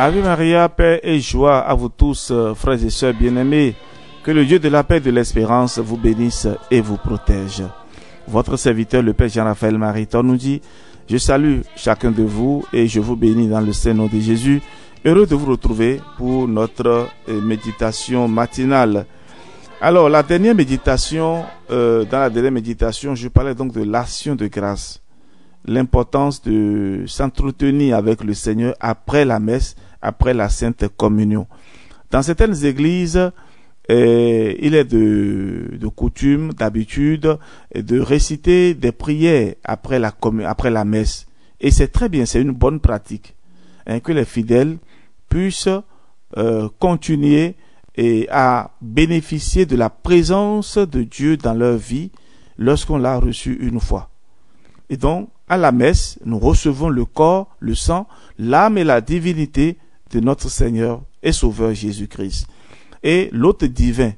Ave Maria, paix et joie à vous tous, frères et sœurs bien-aimés. Que le Dieu de la paix et de l'espérance vous bénisse et vous protège. Votre serviteur, le Père Jean-Raphaël Mariton, nous dit: je salue chacun de vous et je vous bénis dans le Saint-Nom de Jésus. Heureux de vous retrouver pour notre méditation matinale. Alors, dans la dernière méditation, je parlais donc de l'action de grâce. L'importance de s'entretenir avec le Seigneur après la messe, après la Sainte Communion. Dans certaines églises, il est de coutume, d'habitude, de réciter des prières après la messe. Et c'est très bien, c'est une bonne pratique, que les fidèles puissent continuer à bénéficier de la présence de Dieu dans leur vie lorsqu'on l'a reçu une fois. Et donc, à la messe, nous recevons le corps, le sang, l'âme et la divinité de notre Seigneur et Sauveur Jésus-Christ. Et l'hôte divin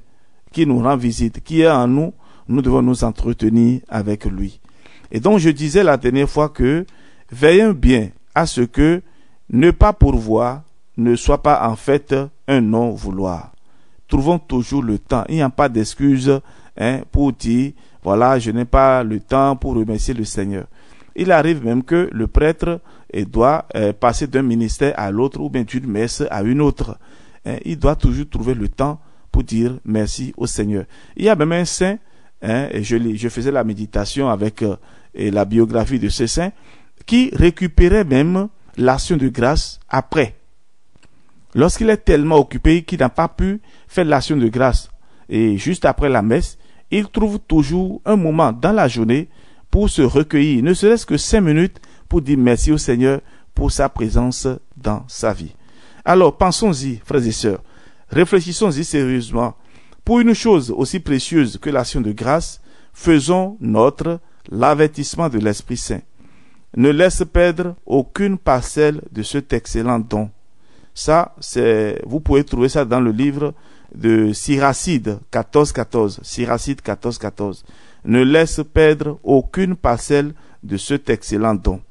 qui nous rend visite, qui est en nous, nous devons nous entretenir avec lui. Et donc, je disais la dernière fois que veillons bien à ce que ne pas pourvoir ne soit pas en fait un non-vouloir. Trouvons toujours le temps. Il n'y a pas d'excuse pour dire, voilà, je n'ai pas le temps pour remercier le Seigneur. Il arrive même que le prêtre doit passer d'un ministère à l'autre ou bien d'une messe à une autre. Il doit toujours trouver le temps pour dire merci au Seigneur. Il y a même un saint, et je faisais la méditation avec la biographie de ce saint, qui récupérait même l'action de grâce après. Lorsqu'il est tellement occupé qu'il n'a pas pu faire l'action de grâce, et juste après la messe, il trouve toujours un moment dans la journée pour se recueillir, ne serait-ce que 5 minutes pour dire merci au Seigneur pour sa présence dans sa vie. Alors, pensons-y, frères et sœurs, réfléchissons-y sérieusement. Pour une chose aussi précieuse que l'action de grâce, faisons l'avertissement de l'Esprit Saint. Ne laisse perdre aucune parcelle de cet excellent don. Ça, vous pouvez trouver ça dans le livre de Siracide 14.14. Siracide 14.14. Ne laisse perdre aucune parcelle de cet excellent don.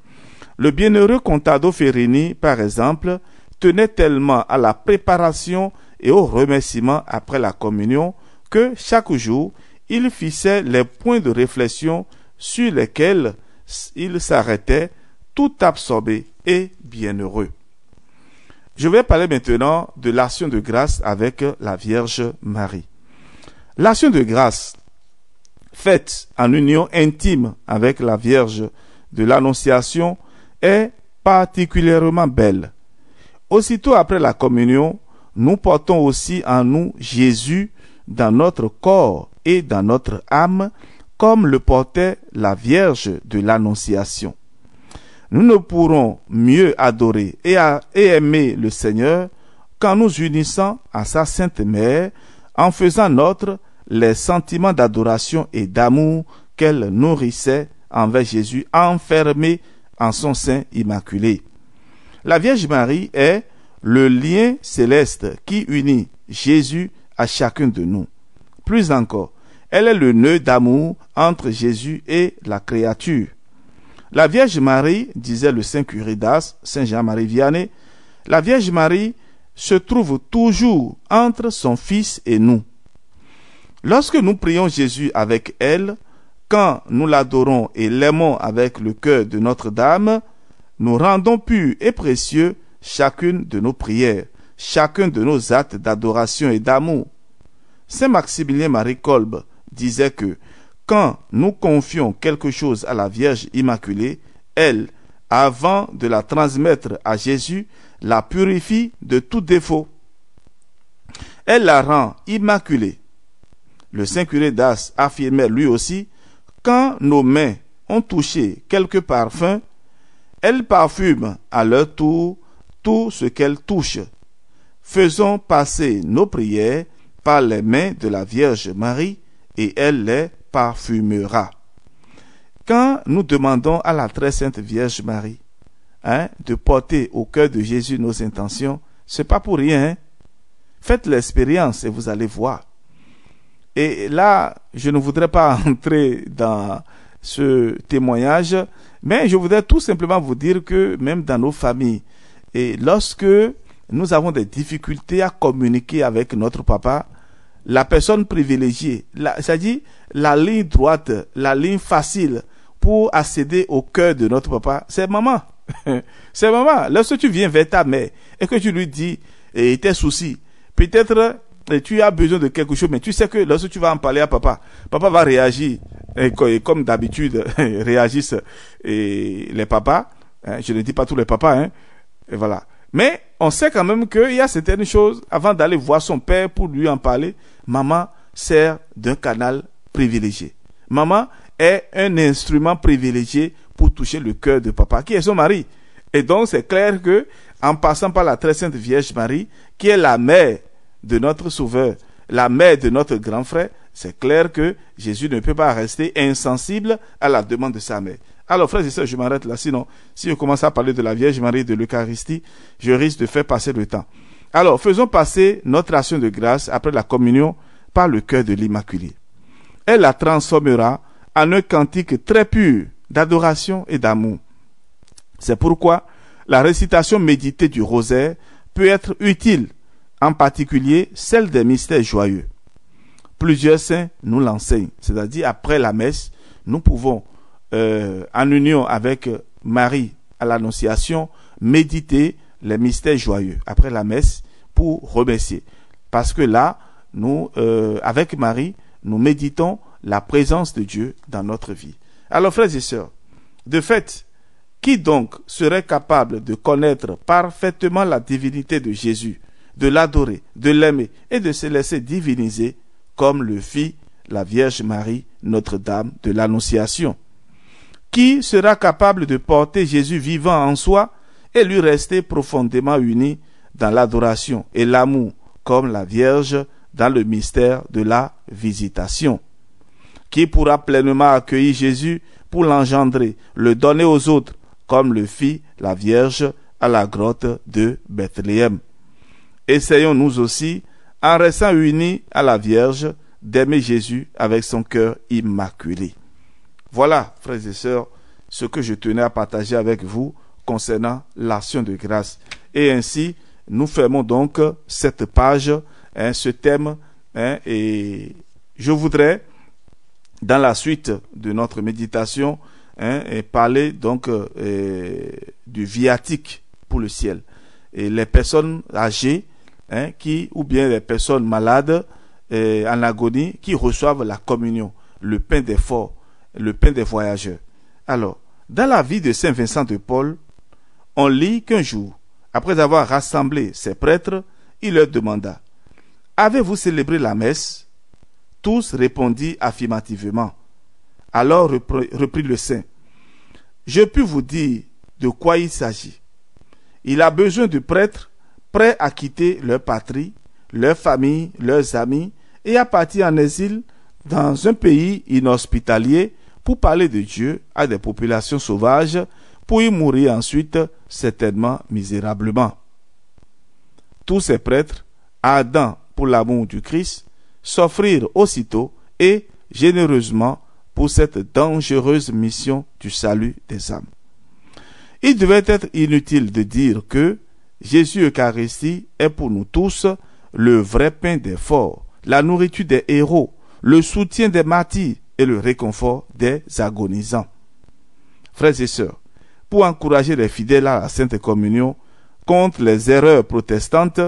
Le bienheureux Contado Ferrini, par exemple, tenait tellement à la préparation et au remerciement après la communion que chaque jour, il fixait les points de réflexion sur lesquels il s'arrêtait, tout absorbé et bienheureux. Je vais parler maintenant de l'action de grâce avec la Vierge Marie. L'action de grâce faite en union intime avec la Vierge de l'Annonciation est particulièrement belle. Aussitôt après la communion, nous portons aussi en nous Jésus dans notre corps et dans notre âme, comme le portait la Vierge de l'Annonciation. Nous ne pourrons mieux adorer et aimer le Seigneur qu'en nous unissant à sa Sainte Mère, en faisant nôtre les sentiments d'adoration et d'amour qu'elle nourrissait envers Jésus, enfermé en son sein immaculé. La Vierge Marie est le lien céleste qui unit Jésus à chacun de nous. Plus encore, elle est le nœud d'amour entre Jésus et la créature. La Vierge Marie, disait le Saint Curé d'Ars, Saint Jean-Marie Vianney, la Vierge Marie se trouve toujours entre son Fils et nous. Lorsque nous prions Jésus avec elle, quand nous l'adorons et l'aimons avec le cœur de Notre-Dame, nous rendons purs et précieux chacune de nos prières, chacun de nos actes d'adoration et d'amour. Saint Maximilien Marie Kolbe disait que quand nous confions quelque chose à la Vierge Immaculée, elle, avant de la transmettre à Jésus, la purifie de tout défaut. Elle la rend immaculée. Le Saint Curé d'Ars affirmait lui aussi, quand nos mains ont touché quelque parfum, elles parfument à leur tour tout ce qu'elles touchent. Faisons passer nos prières par les mains de la Vierge Marie et elle les parfumera. Quand nous demandons à la très sainte Vierge Marie de porter au cœur de Jésus nos intentions, c'est pas pour rien. Faites l'expérience et vous allez voir. Et là, je ne voudrais pas entrer dans ce témoignage, mais je voudrais tout simplement vous dire que même dans nos familles, et lorsque nous avons des difficultés à communiquer avec notre papa, la personne privilégiée, c'est-à-dire la ligne droite, la ligne facile pour accéder au cœur de notre papa, c'est maman. C'est maman. Lorsque tu viens vers ta mère et que tu lui dis tes soucis, peut-être tu as besoin de quelque chose, mais tu sais que lorsque tu vas en parler à papa, papa va réagir. Et comme d'habitude, réagissent les papas. Je ne dis pas tous les papas. Et voilà. Mais on sait quand même qu'il y a certaines choses, avant d'aller voir son père pour lui en parler, maman sert d'un canal privilégié. Maman est un instrument privilégié pour toucher le cœur de papa, qui est son mari. Et donc, c'est clair que, en passant par la très sainte Vierge Marie, qui est la mère de notre Sauveur, la mère de notre grand frère, c'est clair que Jésus ne peut pas rester insensible à la demande de sa mère. Alors, frères et sœurs, je m'arrête là. Sinon, si je commence à parler de la Vierge Marie et de l'Eucharistie, je risque de faire passer le temps. Alors, faisons passer notre action de grâce après la communion par le cœur de l'Immaculée. Elle la transformera en un cantique très pur d'adoration et d'amour. C'est pourquoi la récitation méditée du rosaire peut être utile, en particulier celle des mystères joyeux. Plusieurs saints nous l'enseignent, c'est-à-dire après la messe, nous pouvons, en union avec Marie à l'Annonciation, méditer les mystères joyeux après la messe pour remercier. Parce que là, nous, avec Marie, nous méditons la présence de Dieu dans notre vie. Alors, frères et sœurs, de fait, qui donc serait capable de connaître parfaitement la divinité de Jésus, de l'adorer, de l'aimer et de se laisser diviniser comme le fit la Vierge Marie, Notre-Dame de l'Annonciation? Qui sera capable de porter Jésus vivant en soi et lui rester profondément uni dans l'adoration et l'amour comme la Vierge dans le mystère de la visitation? Qui pourra pleinement accueillir Jésus pour l'engendrer, le donner aux autres, comme le fit la Vierge à la grotte de Bethléem? Essayons nous aussi, en restant unis à la Vierge, d'aimer Jésus avec son cœur immaculé. Voilà, frères et sœurs, ce que je tenais à partager avec vous concernant l'action de grâce. Et ainsi, nous fermons donc cette page, ce thème, et je voudrais, dans la suite de notre méditation, et parler donc du viatique pour le ciel. Et les personnes âgées, ou bien les personnes malades en agonie, qui reçoivent la communion, le pain des forts, le pain des voyageurs. Alors, dans la vie de Saint Vincent de Paul, on lit qu'un jour, après avoir rassemblé ses prêtres, il leur demanda: « Avez-vous célébré la messe ?» Tous répondirent affirmativement. Alors reprit le saint: « Je puis vous dire de quoi il s'agit. Il a besoin de prêtres prêts à quitter leur patrie, leur famille, leurs amis, et à partir en exil dans un pays inhospitalier pour parler de Dieu à des populations sauvages, pour y mourir ensuite certainement misérablement. » Tous ces prêtres, ardents pour l'amour du Christ, s'offrirent aussitôt et généreusement pour cette dangereuse mission du salut des âmes. Il devait être inutile de dire que Jésus Eucharistie est pour nous tous le vrai pain des forts, la nourriture des héros, le soutien des martyrs et le réconfort des agonisants. Frères et sœurs, pour encourager les fidèles à la Sainte Communion contre les erreurs protestantes,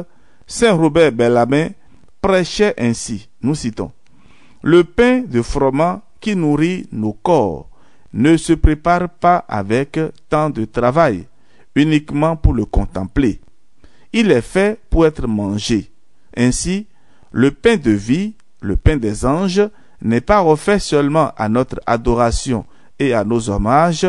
Saint Robert Bellarmine prêchait ainsi, nous citons: « Le pain de froment qui nourrit nos corps ne se prépare pas avec tant de travail, uniquement pour le contempler. Il est fait pour être mangé. Ainsi, le pain de vie, le pain des anges, n'est pas offert seulement à notre adoration et à nos hommages,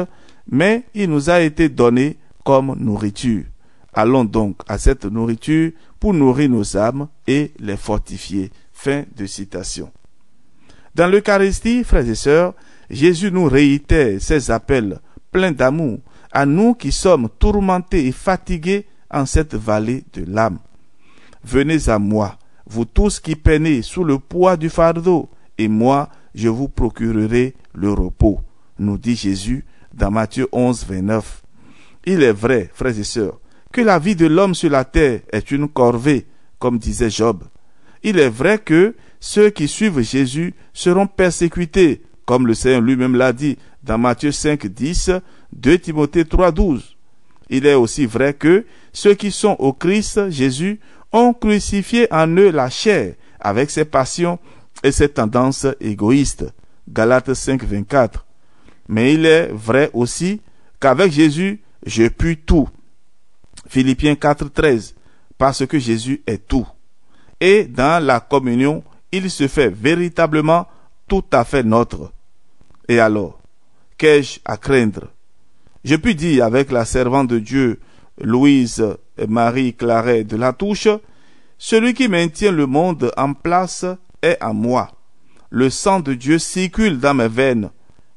mais il nous a été donné comme nourriture. Allons donc à cette nourriture pour nourrir nos âmes et les fortifier. » Fin de citation. Dans l'Eucharistie, frères et sœurs, Jésus nous réitère ses appels pleins d'amour à nous qui sommes tourmentés et fatigués en cette vallée de l'âme. « Venez à moi, vous tous qui peinez sous le poids du fardeau, et moi, je vous procurerai le repos, » nous dit Jésus dans Matthieu 11, 29. Il est vrai, frères et sœurs, que la vie de l'homme sur la terre est une corvée, comme disait Job. Il est vrai que ceux qui suivent Jésus seront persécutés, comme le Seigneur lui-même l'a dit dans Matthieu 5, 10, 2 Timothée 3, 12. Il est aussi vrai que ceux qui sont au Christ Jésus ont crucifié en eux la chair avec ses passions et ses tendances égoïstes. Galates 5, 24. Mais il est vrai aussi qu'avec Jésus, je puis tout. Philippiens 4, 13. Parce que Jésus est tout. Et dans la communion, il se fait véritablement tout à fait nôtre. Et alors, qu'ai-je à craindre? Je puis dire avec la servante de Dieu, Louise Marie Claret de La Touche, celui qui maintient le monde en place est en moi. Le sang de Dieu circule dans mes veines.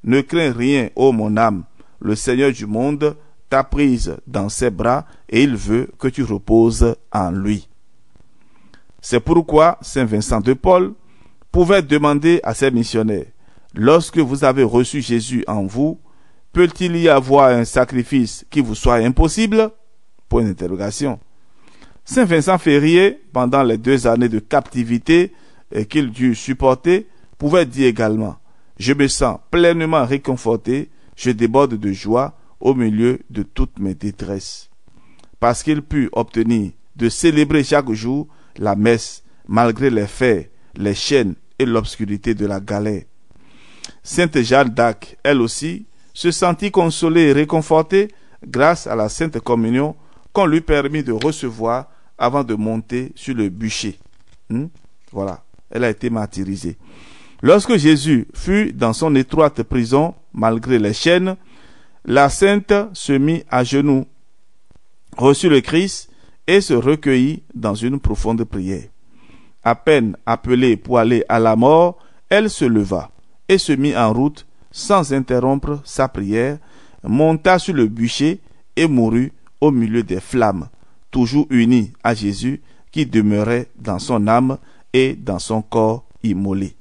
Ne crains rien, ô mon âme. Le Seigneur du monde t'a prise dans ses bras et il veut que tu reposes en lui. C'est pourquoi Saint Vincent de Paul pouvait demander à ses missionnaires, lorsque vous avez reçu Jésus en vous, peut-il y avoir un sacrifice qui vous soit impossible? Point d'interrogation. Saint Vincent Ferrier, pendant les 2 années de captivité qu'il dut supporter, pouvait dire également, je me sens pleinement réconforté, je déborde de joie au milieu de toutes mes détresses. Parce qu'il put obtenir de célébrer chaque jour la messe, malgré les fers, les chaînes et l'obscurité de la galère. Sainte Jeanne d'Arc, elle aussi, se sentit consolée et réconfortée grâce à la Sainte Communion qu'on lui permit de recevoir avant de monter sur le bûcher. Voilà, elle a été martyrisée. Lorsque Jésus fut dans son étroite prison, malgré les chaînes, la Sainte se mit à genoux, reçut le Christ et se recueillit dans une profonde prière. À peine appelée pour aller à la mort, elle se leva et se mit en route sans interrompre sa prière, monta sur le bûcher et mourut au milieu des flammes, toujours unie à Jésus qui demeurait dans son âme et dans son corps immolé.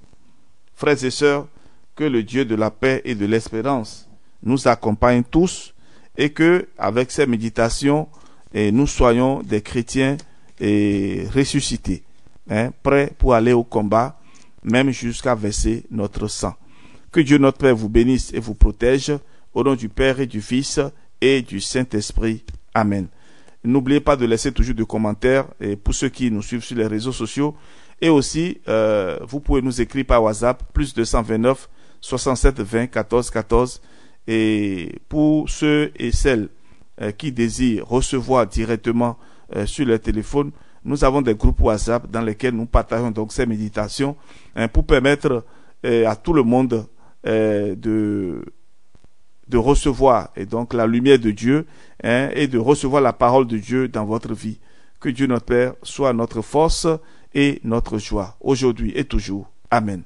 Frères et sœurs, que le Dieu de la paix et de l'espérance nous accompagne tous et que, avec ces méditations, nous soyons des chrétiens ressuscités, prêts pour aller au combat, même jusqu'à verser notre sang. Que Dieu notre Père vous bénisse et vous protège, au nom du Père et du Fils et du Saint-Esprit. Amen. N'oubliez pas de laisser toujours des commentaires et pour ceux qui nous suivent sur les réseaux sociaux. Et aussi, vous pouvez nous écrire par WhatsApp, plus 229 67 20 14 14. Et pour ceux et celles qui désirent recevoir directement sur leur téléphone, nous avons des groupes WhatsApp dans lesquels nous partageons donc ces méditations pour permettre à tout le monde de recevoir et donc la lumière de Dieu et de recevoir la parole de Dieu dans votre vie. Que Dieu notre Père soit notre force et notre joie, aujourd'hui et toujours. Amen.